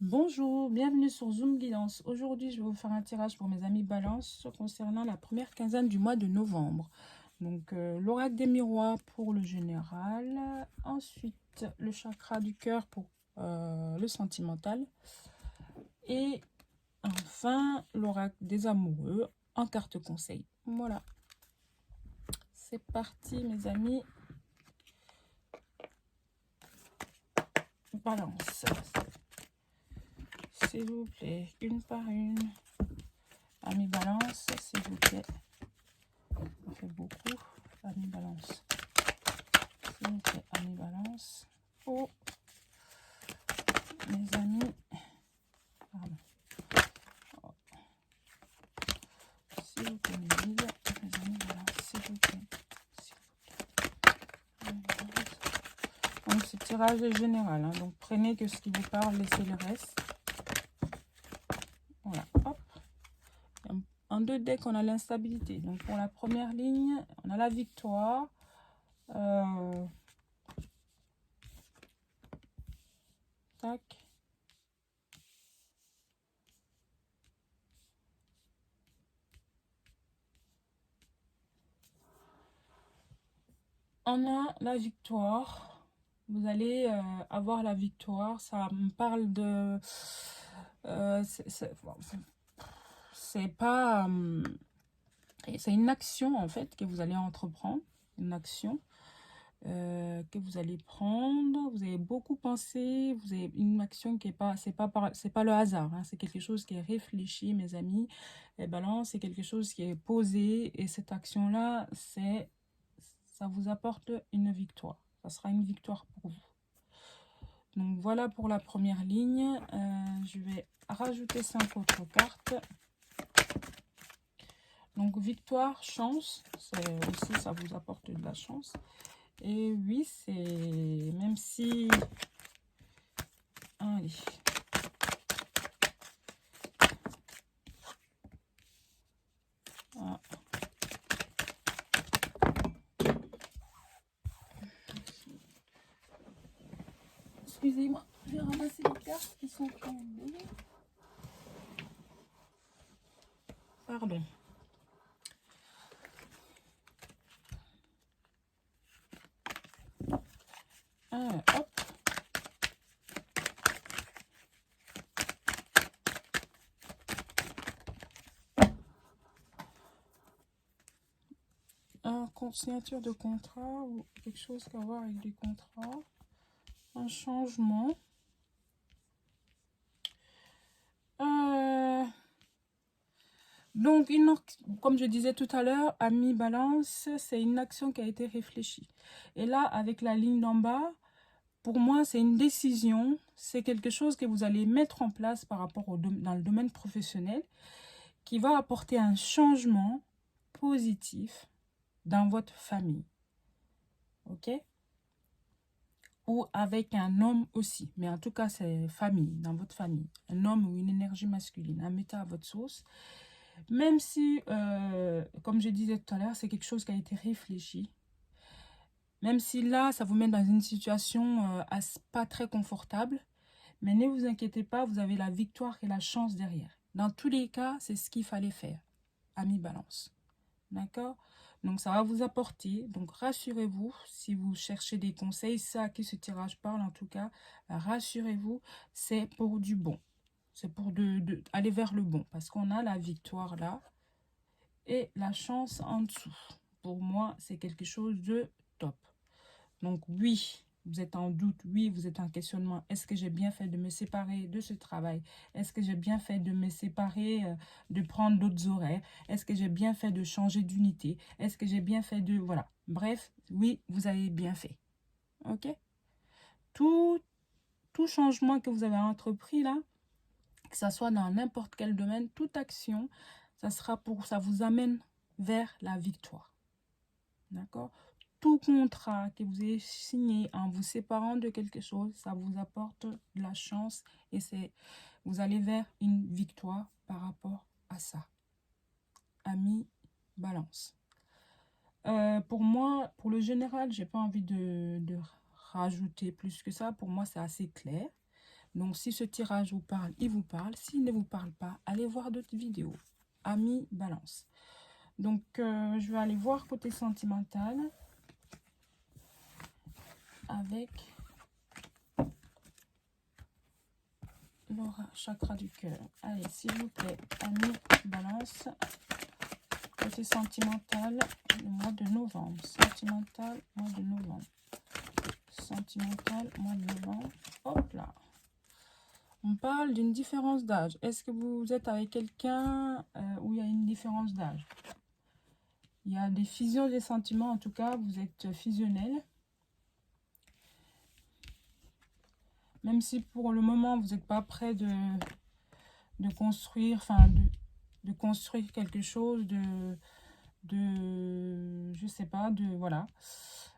Bonjour, bienvenue sur Zoom Guidance. Aujourd'hui, je vais vous faire un tirage pour mes amis Balance concernant la première quinzaine du mois de novembre. Donc, l'oracle des miroirs pour le général. Ensuite, le chakra du cœur pour le sentimental. Et enfin, l'oracle des amoureux en carte conseil. Voilà. C'est parti, mes amis. Balance. S'il vous plaît, une par une. Amis Balance, s'il vous plaît. Ça fait beaucoup. Amis Balance. S'il vous plaît, amis Balance. Oh, mes amis. Pardon. Oh. S'il vous plaît, mes guides. Mes amis Balance, s'il vous plaît. S'il vous plaît. Donc, ce tirage est général. Hein, donc, prenez que ce qui vous parle, laissez le reste. Voilà, hop. En deux decks, on a l'instabilité. Donc, pour la première ligne, on a la victoire. Tac. On a la victoire. Vous allez avoir la victoire. Ça me parle de... c'est pas... c'est une action, en fait, que vous allez entreprendre. Une action que vous allez prendre. Vous avez beaucoup pensé. Vous avez une action qui est pas... C'est pas le hasard. Hein, c'est quelque chose qui est réfléchi, mes amis. Et Balance, c'est quelque chose qui est posé. Et cette action-là, ça vous apporte une victoire. Ça sera une victoire pour vous. Donc voilà pour la première ligne. Je vais rajouter 5 autres cartes. Donc victoire, chance, c'est aussi ça vous apporte de la chance. Et oui, c'est même si... Allez. Ah. Excusez-moi, je vais ramasser les cartes qui sont tombées. Pardon. Hop. Signature de contrat ou quelque chose à voir avec des contrats. Un changement. Donc, comme je disais tout à l'heure, Ami Balance, c'est une action qui a été réfléchie. Et là, avec la ligne d'en bas, pour moi, c'est une décision. C'est quelque chose que vous allez mettre en place par rapport dans le domaine professionnel qui va apporter un changement positif dans votre famille. OK? Ou avec un homme aussi. Mais en tout cas, c'est famille, dans votre famille. Un homme ou une énergie masculine. Mettez à votre source. Même si, comme je disais tout à l'heure, c'est quelque chose qui a été réfléchi. Même si là, ça vous met dans une situation pas très confortable. Mais ne vous inquiétez pas, vous avez la victoire et la chance derrière. Dans tous les cas, c'est ce qu'il fallait faire. Ami Balance. D'accord? Donc, ça va vous apporter. Donc, rassurez-vous, si vous cherchez des conseils, ça à qui ce tirage parle en tout cas, rassurez-vous, c'est pour du bon. C'est pour aller vers le bon. Parce qu'on a la victoire là et la chance en dessous. Pour moi, c'est quelque chose de top. Donc, oui, vous êtes en doute. Oui, vous êtes en questionnement. Est-ce que j'ai bien fait de me séparer de ce travail? Est-ce que j'ai bien fait de me séparer, de prendre d'autres horaires? Est-ce que j'ai bien fait de changer d'unité? Est-ce que j'ai bien fait de... Voilà. Bref, oui, vous avez bien fait. OK? Tout changement que vous avez entrepris là, que ce soit dans n'importe quel domaine, toute action, ça vous amène vers la victoire. D'accord? Tout contrat que vous avez signé en vous séparant de quelque chose, ça vous apporte de la chance et vous allez vers une victoire par rapport à ça. Ami Balance. Pour moi, pour le général, j'ai pas envie de rajouter plus que ça. Pour moi, c'est assez clair. Donc, si ce tirage vous parle, il vous parle. S'il ne vous parle pas, allez voir d'autres vidéos. Amis Balance. Donc, je vais aller voir côté sentimental avec l'aura chakra du cœur. Allez, s'il vous plaît, Amis Balance. Côté sentimental, le mois de novembre. Sentimental, mois de novembre. Sentimental, mois de novembre. Hop là. On parle d'une différence d'âge. Est-ce que vous êtes avec quelqu'un où il y a une différence d'âge? Il y a des fusions des sentiments. En tout cas, vous êtes fusionnel. Même si pour le moment, vous n'êtes pas prêt de construire, enfin, de construire quelque chose, je sais pas, voilà.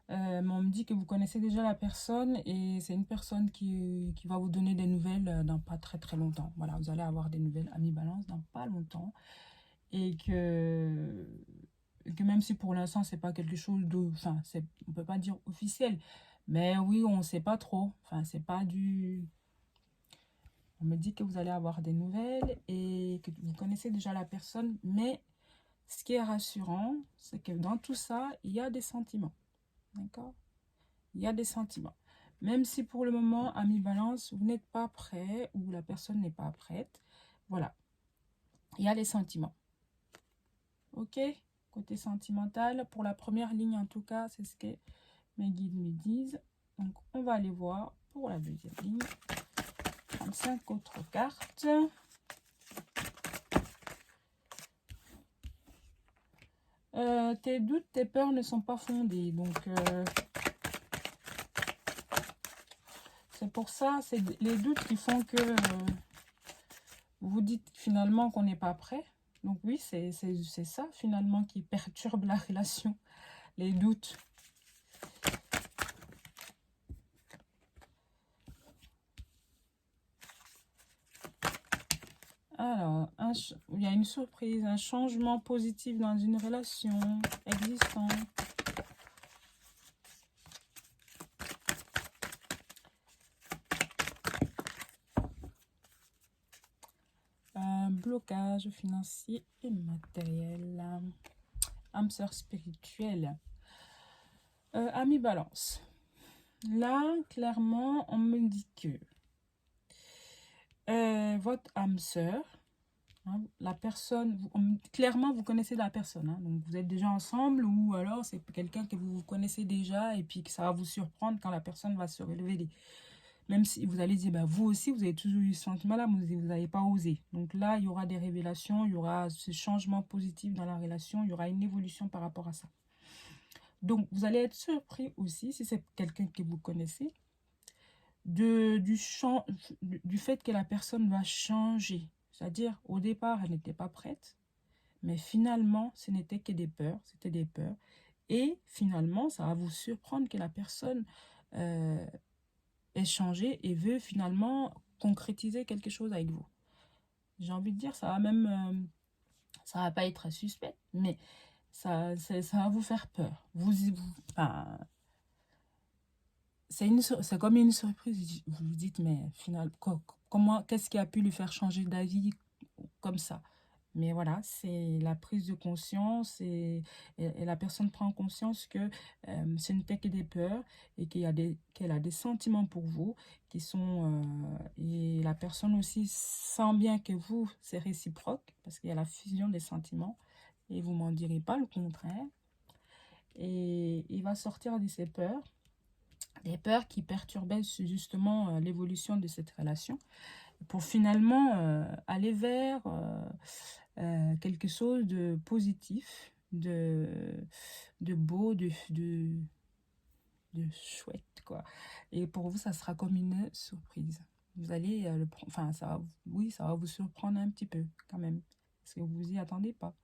Mais on me dit que vous connaissez déjà la personne et c'est une personne qui va vous donner des nouvelles dans pas très très longtemps. Voilà, vous allez avoir des nouvelles, Amis Balance, dans pas longtemps. Et que même si pour l'instant c'est pas quelque chose de, enfin, on peut pas dire officiel, mais oui, on sait pas trop. Enfin, c'est pas du... On me dit que vous allez avoir des nouvelles et que vous connaissez déjà la personne, mais ce qui est rassurant, c'est que dans tout ça, il y a des sentiments. D'accord? Il y a des sentiments. Même si pour le moment, Amis Balance, vous n'êtes pas prêt ou la personne n'est pas prête. Voilà. Il y a les sentiments. Ok? Côté sentimental, pour la première ligne en tout cas, c'est ce que mes guides me disent. Donc, on va aller voir pour la deuxième ligne. 35 autres cartes. Tes doutes, tes peurs ne sont pas fondés. Donc, c'est pour ça, c'est les doutes qui font que vous dites finalement qu'on n'est pas prêt. Donc oui, c'est ça finalement qui perturbe la relation, les doutes. Alors, il y a une surprise, un changement positif dans une relation existante. Un blocage financier et matériel. Âme sœur spirituelle. Amis Balance. Là, clairement, on me dit que votre âme sœur, hein, la personne, clairement vous connaissez la personne, hein, donc vous êtes déjà ensemble ou alors c'est quelqu'un que vous connaissez déjà et puis que ça va vous surprendre quand la personne va se révéler. Même si vous allez dire, bah, vous aussi vous avez toujours eu ce sentiment-là, mais vous n'avez pas osé. Donc là, il y aura des révélations, il y aura ce changement positif dans la relation, il y aura une évolution par rapport à ça. Donc vous allez être surpris aussi, si c'est quelqu'un que vous connaissez, du fait que la personne va changer. C'est-à-dire, au départ, elle n'était pas prête, mais finalement, ce n'était que des peurs, c'était des peurs. Et finalement, ça va vous surprendre que la personne ait changé et veut finalement concrétiser quelque chose avec vous. J'ai envie de dire, ça va même, ça va pas être suspect, mais ça va vous faire peur. Enfin, c'est comme une surprise. Vous vous dites, mais finalement, qu'est-ce qui a pu lui faire changer d'avis comme ça? Mais voilà, c'est la prise de conscience et la personne prend conscience que ce n'était que des peurs et qu'elle a des sentiments pour vous qui sont... et la personne aussi sent bien que vous, c'est réciproque parce qu'il y a la fusion des sentiments et vous m'en direz pas le contraire. Et il va sortir de ses peurs. Des peurs qui perturbaient justement l'évolution de cette relation pour finalement aller vers quelque chose de positif, de beau, de chouette, quoi. Et pour vous, ça sera comme une surprise. Vous allez le prendre, enfin, oui, ça va vous surprendre un petit peu quand même, parce que vous y attendez pas.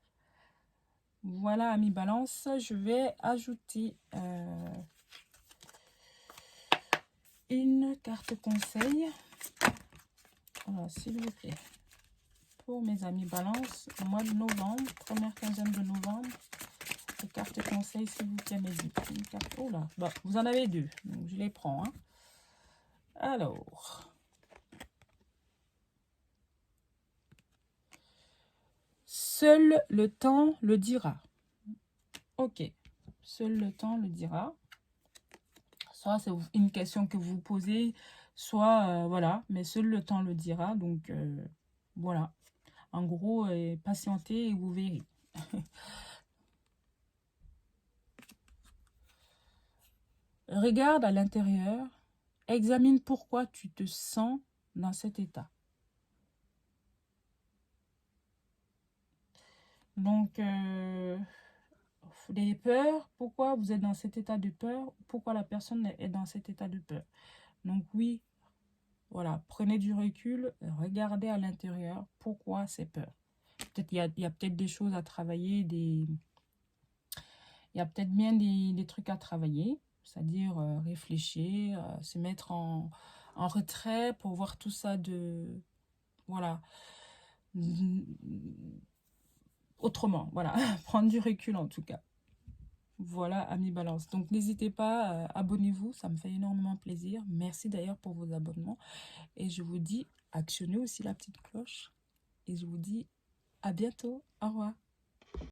Voilà, Amis Balance, je vais ajouter... une carte conseil. Alors, s'il vous plaît, pour mes amis Balance, au mois de novembre, première quinzaine de novembre, les cartes conseil, s'il vous plaît, mes amis. Une carte, oh là, bah, vous en avez deux, donc je les prends. Hein. Alors, Seul le temps le dira. Ok. Seul le temps le dira. Soit c'est une question que vous posez, soit voilà, mais seul le temps le dira. Donc voilà. En gros, patientez et vous verrez. Regarde à l'intérieur, examine pourquoi tu te sens dans cet état. Donc, les peurs, pourquoi vous êtes dans cet état de peur, pourquoi la personne est dans cet état de peur. Donc oui, voilà, prenez du recul, regardez à l'intérieur pourquoi ces peurs. Peut-être il y a peut-être des choses à travailler, il y a peut-être bien des trucs à travailler, c'est-à-dire réfléchir, se mettre en retrait pour voir tout ça de, voilà, autrement, voilà, prendre du recul en tout cas. Voilà, amis Balance. Donc, n'hésitez pas, abonnez-vous, ça me fait énormément plaisir. Merci d'ailleurs pour vos abonnements. Et je vous dis, actionnez aussi la petite cloche. Et je vous dis à bientôt. Au revoir.